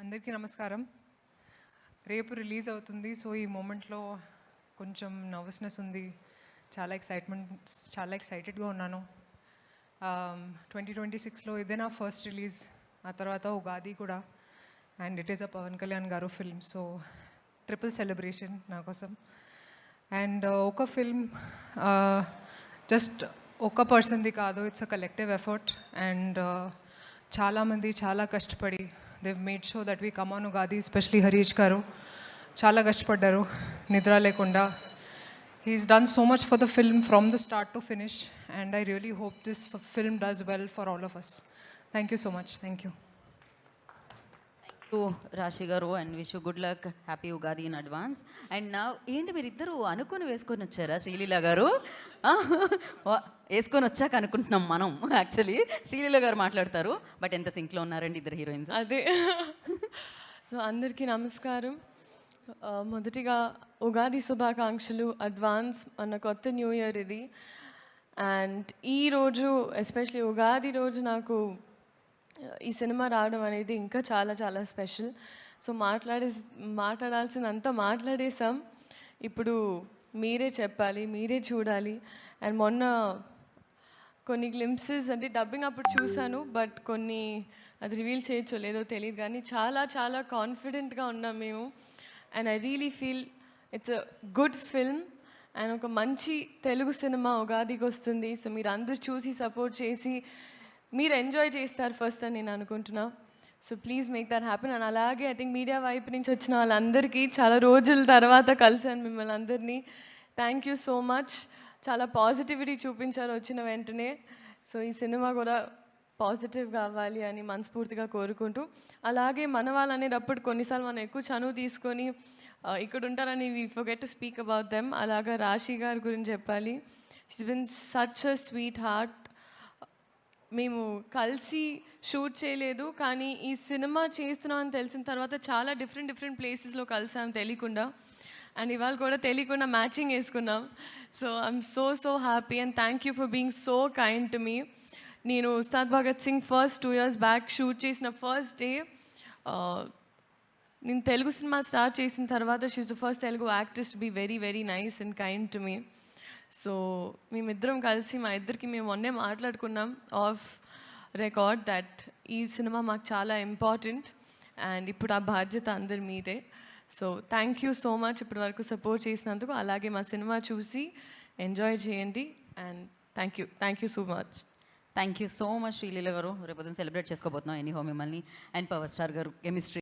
అందరికీ నమస్కారం. రేపు రిలీజ్ అవుతుంది. సో ఈ మూమెంట్లో కొంచెం నర్వస్నెస్ ఉంది, చాలా ఎక్సైటెడ్గా ఉన్నాను. 2026లో ఇదే నా ఫస్ట్ రిలీజ్, ఆ తర్వాత ఉగాది కూడా. And it is a Pawan Kalyan గారు ఫిల్మ్, సో ట్రిపుల్ సెలబ్రేషన్ నా కోసం. అండ్ ఒక ఫిల్మ్ జస్ట్ ఒక పర్సన్ది కాదు, it's a collective effort. And చాలామంది చాలా కష్టపడి they've made sure that we come on Ugadi, especially Harish garu చాలా కష్టపడ్డారు నిద్ర లేకుండా. He's done so much for the film from the start to finish, and I really hope this film does well for all of us. Thank you so much. Thank you. రాశి గారు, and wish you good luck, happy Ugadi in advance. And నా ఏంటి మీరిద్దరూ అనుకొని వేసుకొని వచ్చారా? శ్రీలీల గారు వేసుకొని వచ్చాక అనుకుంటున్నాం మనం, యాక్చువల్లీ శ్రీలీల గారు మాట్లాడతారు. బట్ ఎంత సింక్లో ఉన్నారండి ఇద్దరు హీరోయిన్స్. అదే. సో అందరికీ నమస్కారం. మొదటిగా ఉగాది శుభాకాంక్షలు అడ్వాన్స్. మన కొత్త న్యూ ఇయర్ ఇది. అండ్ ఈరోజు ఎస్పెషలీ ఉగాది రోజు నాకు ఈ సినిమా రావడం అనేది ఇంకా చాలా చాలా స్పెషల్. సో మాట్లాడాల్సినంత మాట్లాడేసాం. ఇప్పుడు మీరే చెప్పాలి, మీరే చూడాలి. అండ్ మొన్న కొన్ని గ్లింప్సెస్ అంటే డబ్బింగ్ అప్పుడు చూశాను, బట్ కొన్ని అది రివీల్ చేయొచ్చో లేదో తెలియదు, కానీ చాలా చాలా కాన్ఫిడెంట్గా ఉన్నాం మేము. And I really feel it's a good film and ఒక మంచి తెలుగు సినిమా ఉగాదికి వస్తుంది. సో మీరు అందరూ చూసి సపోర్ట్ చేసి మీరు ఎంజాయ్ చేస్తారు ఫస్ట్ అని నేను అనుకుంటున్నా. So please make that happen. And అలాగే ఐ థింక్ మీడియా వైపు నుంచి వచ్చిన వాళ్ళందరికీ చాలా రోజుల తర్వాత కలిసాను మిమ్మల్ని అందరినీ. Thank you so much. చాలా పాజిటివిటీ చూపించారు వచ్చిన వెంటనే. సో ఈ సినిమా కూడా పాజిటివ్గా అవ్వాలి అని మనస్ఫూర్తిగా కోరుకుంటూ, అలాగే మన వాళ్ళు అనేటప్పుడు కొన్నిసార్లు మనం ఎక్కువ చనువు తీసుకొని ఇక్కడ ఉంటారని we forget to speak about them. అలాగా రాశి గారి గురించి చెప్పాలి. She's been such a sweet heart. మేము కలిసి షూట్ చేయలేదు, కానీ ఈ సినిమా చేస్తున్నామని తెలిసిన తర్వాత చాలా డిఫరెంట్ ప్లేసెస్లో కలిసాం తెలియకుండా. అండ్ ఇవాళ కూడా తెలియకుండా మ్యాచింగ్ వేసుకున్నాం. So I'm so happy and thank you for being so kind to me. నేను Ustaad Bhagat Singh first 2 years back shoot చేసిన ఫస్ట్ డే, నేను తెలుగు సినిమా స్టార్ట్ చేసిన తర్వాత she is the first Telugu actress to be very nice and kind to me. So మేమిద్దరం కలిసి మా ఇద్దరికి మేము మొన్నే మాట్లాడుకున్నాం ఆఫ్ రికార్డ్ దట్ ఈ సినిమా మాకు చాలా ఇంపార్టెంట్ అండ్ ఇప్పుడు ఆ బాధ్యత అందరి మీదే. So thank you so much ఇప్పటి వరకు సపోర్ట్ చేసినందుకు. అలాగే మా సినిమా చూసి ఎంజాయ్ చేయండి. And thank you so much. Thank you so much Sreeleela గారు. రేపు సెలబ్రేట్ చేసుకోబోతున్నాం ఎనీహో మిమ్మల్ని. అండ్ పవర్ స్టార్ గారు కెమిస్ట్రీ